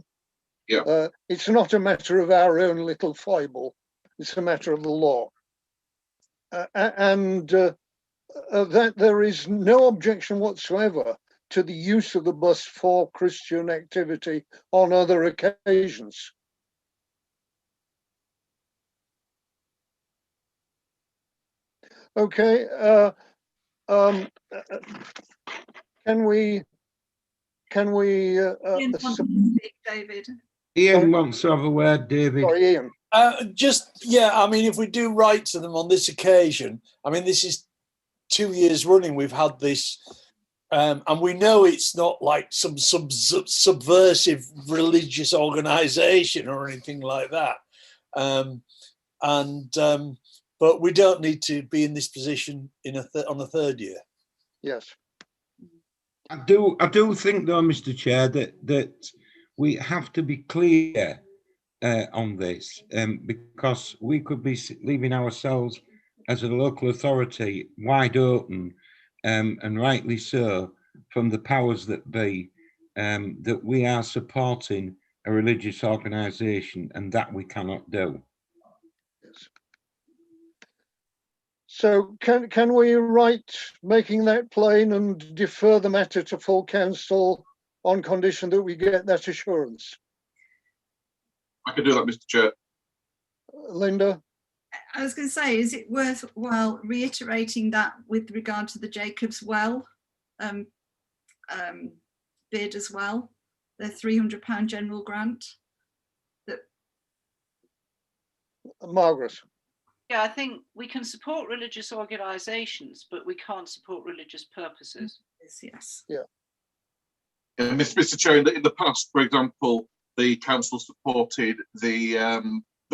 Yeah. It's not a matter of our own little foible. It's a matter of the law. That there is no objection whatsoever to the use of the bus for Christian activity on other occasions. Okay, can we Ian wants to speak, David. Ian wants to have a word, David. Sorry, Ian. I mean, if we do write to them on this occasion, I mean, this is 2 years running we've had this, and we know it's not like some subversive religious organisation or anything like that. But we don't need to be in this position on the third year. Yes. I do think, though, Mr. Chair, that we have to be clear on this, because we could be leaving ourselves as a local authority wide open, and rightly so, from the powers that be, that we are supporting a religious organisation, and that we cannot do. Yes. So can we write making that plain and defer the matter to full council on condition that we get that assurance? I can do that, Mr. Chair. Linda? I was going to say, is it worthwhile reiterating that with regard to the Jacob's Well bid as well, the £300 general grant? Margaret? Yeah, I think we can support religious organisations, but we can't support religious purposes. Yes. Yeah. Mr. Chair, in the past, for example, the council supported the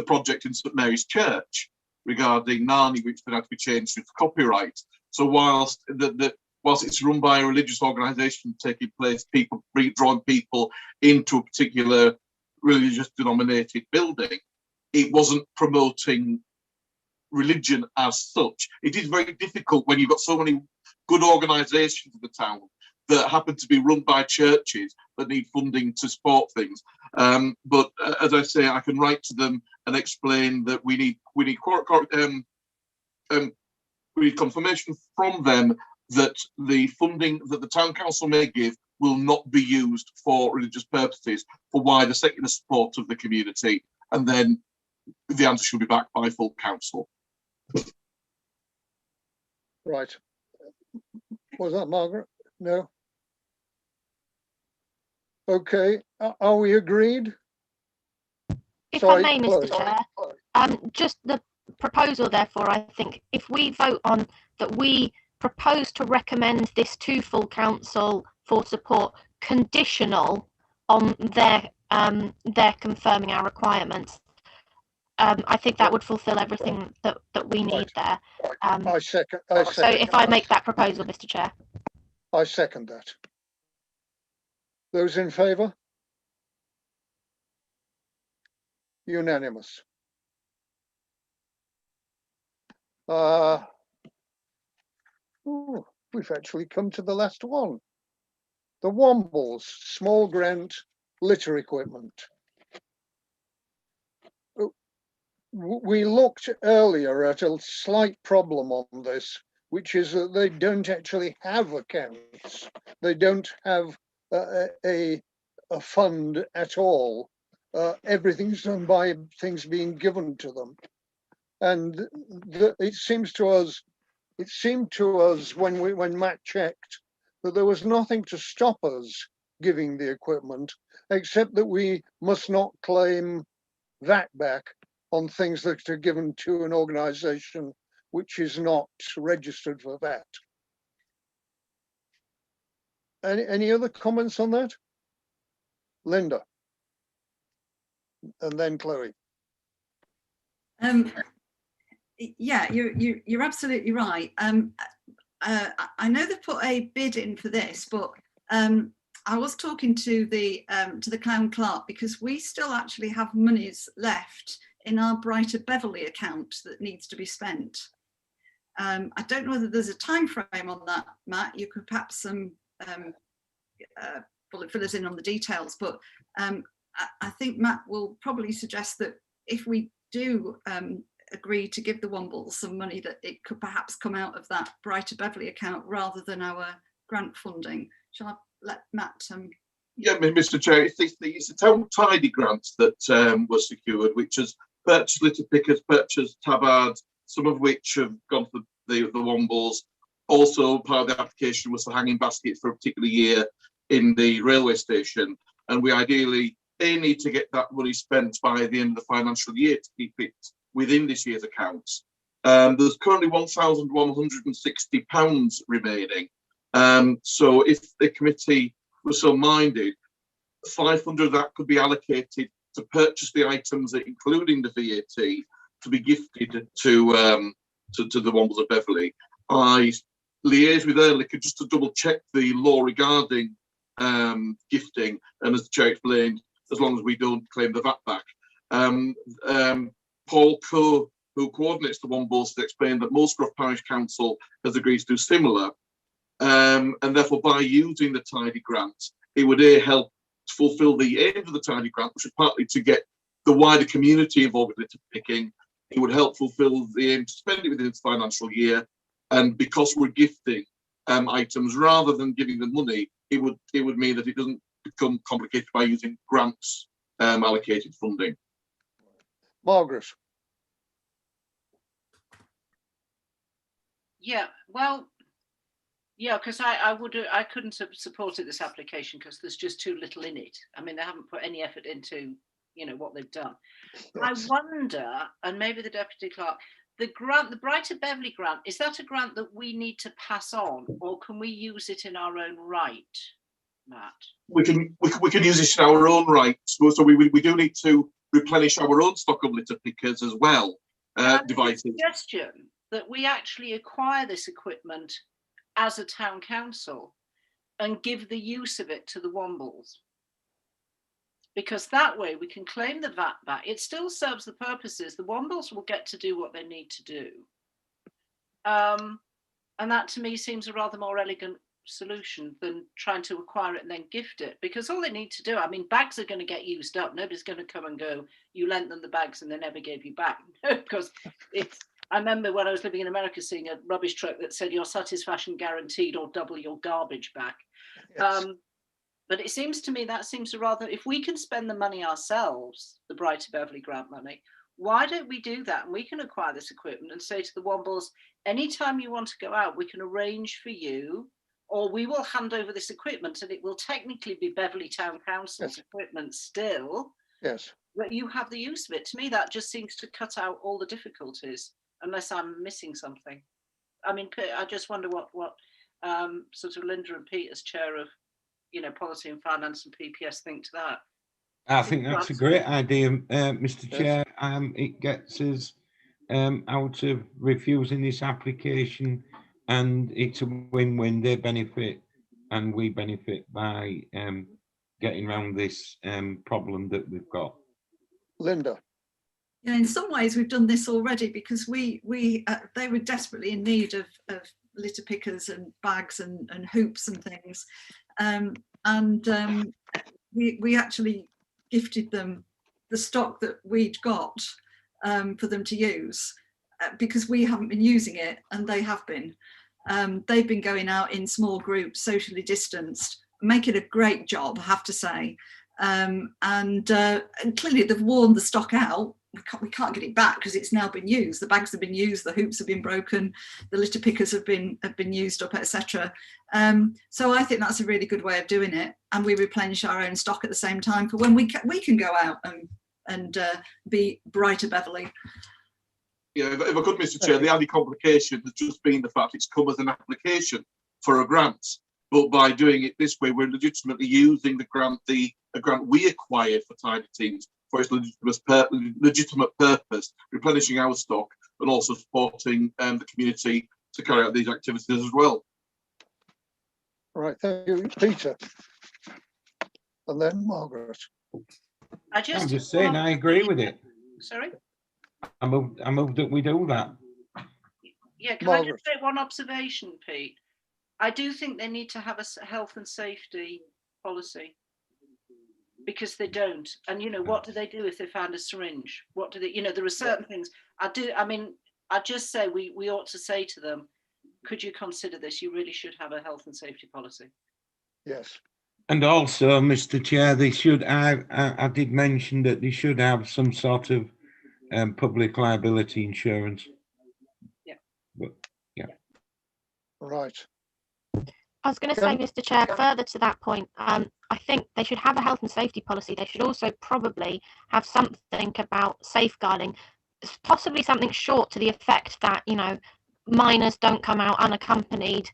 project in St Mary's Church regarding Narni, which then had to be changed with copyright. So whilst it's run by a religious organisation taking place, people drawing people into a particular religious denominated building, it wasn't promoting religion as such. It is very difficult when you've got so many good organisations in the town that happen to be run by churches that need funding to support things. But as I say, I can write to them and explain that we need confirmation from them that the funding that the town council may give will not be used for religious purposes, for wider secular support of the community, and then the answer should be backed by full council. Right. Was that Margaret? No. Okay. Are we agreed? If Sorry, I may, Mr. Chair, just the proposal, therefore, I think if we vote on that, we propose to recommend this to full council for support, conditional on their confirming our requirements. I think that would fulfil everything that we need there. I second. So if I make that proposal, Mr. Chair. I second that. Those in favour? Unanimous. We've actually come to the last one. The Wombles small grant litter equipment. We looked earlier at a slight problem on this, which is that they don't actually have accounts. They don't have a fund at all. Everything's done by things being given to them. And it seemed to us when Matt checked that there was nothing to stop us giving the equipment, except that we must not claim that back on things that are given to an organisation which is not registered for that. Any other comments on that? Linda. And then Chloe. Yeah, you're absolutely right. I know they've put a bid in for this, but I was talking to the Clown Clerk because we still actually have monies left in our Brighter Beverley account that needs to be spent. I don't know whether there's a time frame on that, Matt. You could perhaps fill us in on the details, but I think Matt will probably suggest that if we do agree to give the Wombles some money, that it could perhaps come out of that Brighter Beverley account rather than our grant funding. Shall I let Matt? Yeah, Mr. Chair, it's the town tidy grant that was secured, which has purchased litter pickers, purchased tabards, some of which have gone for the Wombles. Also, part of the application was for hanging baskets for a particular year in the railway station, and we ideally need to get that money spent by the end of the financial year to keep it within this year's accounts. There's currently £1,160 remaining. So if the committee was so minded, 500 of that could be allocated to purchase the items, including the VAT, to be gifted to the Wombles of Beverley. I liaised with Ehrlich just to double check the law regarding gifting, and as the chair explained, as long as we don't claim the VAT back. Paul Coe, who coordinates the Wombles, explained that Molescroft Parish Council has agreed to do similar, and therefore by using the tidy grant, it would help to fulfil the aim of the tidy grant, which is partly to get the wider community involved with litter picking. It would help fulfil the aim to spend it within its financial year, and because we're gifting items rather than giving them money, it would mean that it doesn't become complicated by using grants allocated funding. Margaret. Yeah, well, yeah, because I couldn't have supported this application because there's just too little in it. I mean, they haven't put any effort into, what they've done. Yes. I wonder, and maybe the deputy clerk, the grant, the Brighter Beverley grant, is that a grant that we need to pass on, or can we use it in our own right, Matt? We can use it in our own right. So we do need to replenish our own stock of litter pickers as well. Devices. Suggestion that we actually acquire this equipment as a town council and give the use of it to the Wombles, because that way we can claim the VAT back. It still serves the purposes. The Wombles will get to do what they need to do, and that to me seems a rather more elegant solution than trying to acquire it and then gift it, because all they need to do, I mean, bags are going to get used up. Nobody's going to come and go, you lent them the bags and they never gave you back. Because I remember when I was living in America seeing a rubbish truck that said your satisfaction guaranteed or double your garbage back. Yes. But it seems to me that seems to rather, if we can spend the money ourselves, the Brighter Beverley grant money, why don't we do that? And we can acquire this equipment and say to the Wombles, anytime you want to go out, we can arrange for you, or we will hand over this equipment and it will technically be Beverley Town Council's equipment still. Yes. But you have the use of it. To me, that just seems to cut out all the difficulties, unless I'm missing something. I mean, I just wonder what sort of Linda and Pete as chair of, Policy and Finance and PPS think to that. I think that's a great idea, Mr. Yes. Chair. It gets us out of refusing this application, and it's a win-win. They benefit and we benefit by getting around this problem that we've got. Linda. Yeah, in some ways we've done this already, because they were desperately in need of litter pickers and bags and hoops and things, we actually gifted them the stock that we'd got for them to use, because we haven't been using it and they have been. They've been going out in small groups, socially distanced, making a great job, I have to say. And clearly they've worn the stock out. We can't get it back because it's now been used. The bags have been used, the hoops have been broken, the litter pickers have been used up, etc. So I think that's a really good way of doing it, and we replenish our own stock at the same time for when we can go out and be brighter Beverley. Yeah, if I could, Mr. Chair, the added complication has just been the fact it's come as an application for a grant. But by doing it this way, we're legitimately using the grant, a grant we acquired for Tidy Teams for its legitimate purpose, replenishing our stock and also supporting the community to carry out these activities as well. Right, thank you, Peter. And then Margaret. I'm just saying, I agree with it. Sorry? I move that we do that. Yeah, can I just make one observation, Pete? I do think they need to have a health and safety policy, because they don't. And, you know, what do they do if they found a syringe? What do they, you know, there are certain things I just say we ought to say to them, could you consider this? You really should have a health and safety policy. Yes. And also, Mr. Chair, they should, I did mention that they should have some sort of public liability insurance. Yeah. But, yeah. Right. I was going to say, Mr. Chair, further to that point, I think they should have a health and safety policy. They should also probably have something about safeguarding, possibly something short to the effect that, you know, minors don't come out unaccompanied.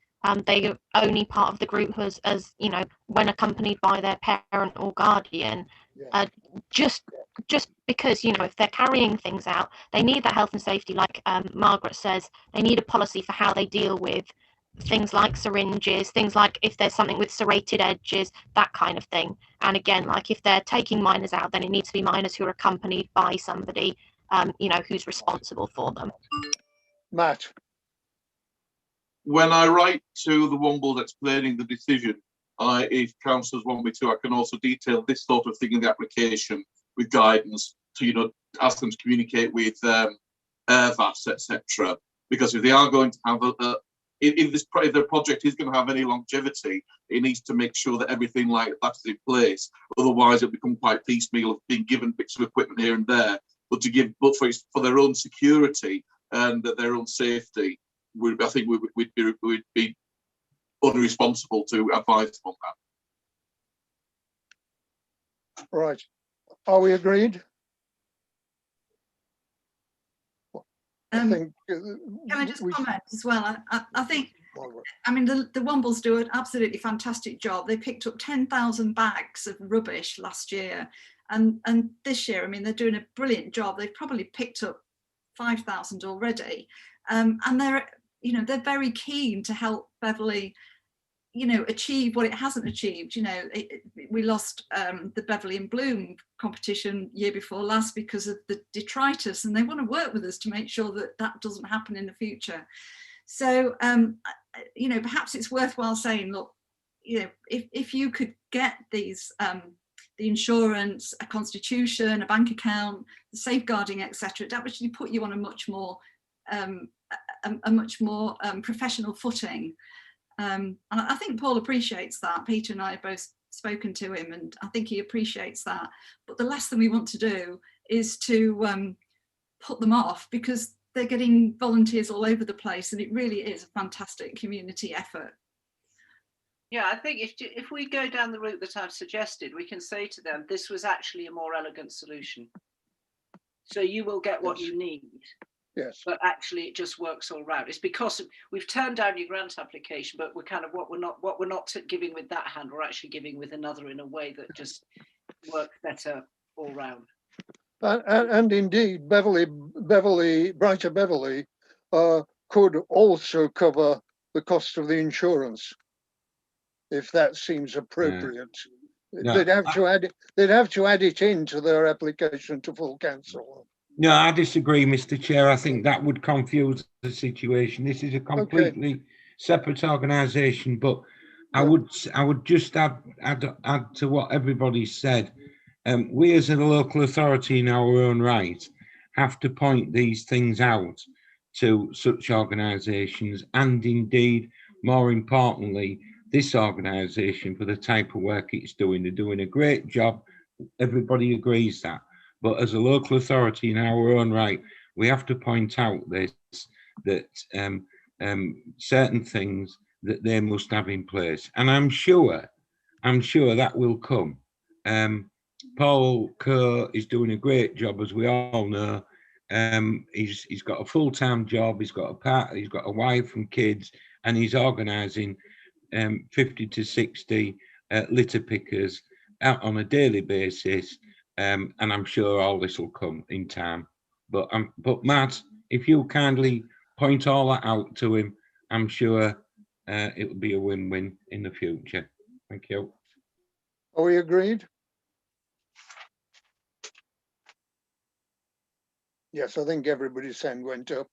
They are only part of the group as you know, when accompanied by their parent or guardian. Yeah. Just because, you know, if they're carrying things out, they need that health and safety. Like Margaret says, they need a policy for how they deal with things like syringes, things like if there's something with serrated edges, that kind of thing. And again, like if they're taking minors out, then it needs to be minors who are accompanied by somebody, you know, who's responsible for them. Matt. When I write to the Wombles explaining the decision, if councillors want me to, I can also detail this sort of thing in the application with guidance to, you know, ask them to communicate with AirVAS, etc. Because if they are going to have if the project is going to have any longevity, it needs to make sure that everything like that is in place. Otherwise, it'll become quite piecemeal of being given bits of equipment here and there. But for their own security and their own safety, I think we'd be unresponsible to advise them on that. Right. Are we agreed? Can I just comment as well? I think, I mean, the Wombles do an absolutely fantastic job. They picked up 10,000 bags of rubbish last year. And this year, I mean, they're doing a brilliant job. They've probably picked up 5,000 already. And they're very keen to help Beverley, you know, achieve what it hasn't achieved. You know, we lost the Beverley in Bloom competition year before last because of the detritus, and they want to work with us to make sure that that doesn't happen in the future. So, you know, perhaps it's worthwhile saying, look, you know, if you could get these, the insurance, a constitution, a bank account, the safeguarding, etc., that would actually put you on a much more professional footing. And I think Paul appreciates that. Peter and I have both spoken to him, and I think he appreciates that. But the last thing we want to do is to put them off, because they're getting volunteers all over the place, and it really is a fantastic community effort. Yeah, I think if we go down the route that I've suggested, we can say to them, this was actually a more elegant solution. So you will get what you need. Yes. But actually it just works all round. It's because we've turned down your grant application, but we're kind of what we're not giving with that hand, we're actually giving with another in a way that just works better all round. And indeed, Brighter Beverley could also cover the cost of the insurance, if that seems appropriate. No, they'd have to add it into their application to full council. No, I disagree, Mr. Chair. I think that would confuse the situation. This is a completely separate organisation, but I would just add to what everybody said. We as a local authority in our own right have to point these things out to such organisations, and indeed, more importantly, this organisation for the type of work it's doing. They're doing a great job. Everybody agrees that. But as a local authority in our own right, we have to point out that certain things that they must have in place. And I'm sure that will come. Paul Kerr is doing a great job, as we all know. He's got a full-time job. He's got a wife and kids, and he's organising 50 to 60 litter pickers out on a daily basis. And I'm sure all this will come in time. But Matt, if you kindly point all that out to him, I'm sure it will be a win-win in the future. Thank you. Are we agreed? Yes, I think everybody's hand went up.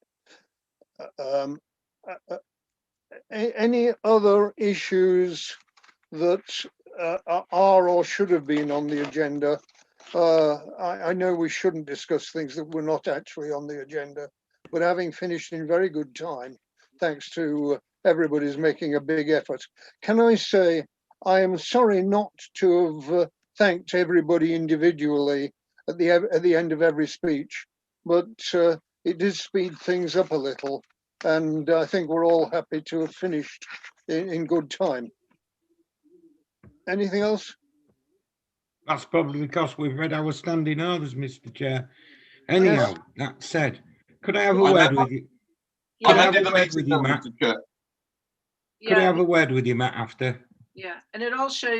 Any other issues that are or should have been on the agenda? I know we shouldn't discuss things that were not actually on the agenda, but having finished in very good time, thanks to everybody's making a big effort. Can I say, I am sorry not to have thanked everybody individually at the end of every speech, but it did speed things up a little, and I think we're all happy to have finished in good time. Anything else? That's probably because we've read our standing orders, Mr. Chair. Anyhow, that said, could I have a word with you? Could I have a word with you, Matt? Could I have a word with you, Matt, after? Yeah, and it all shows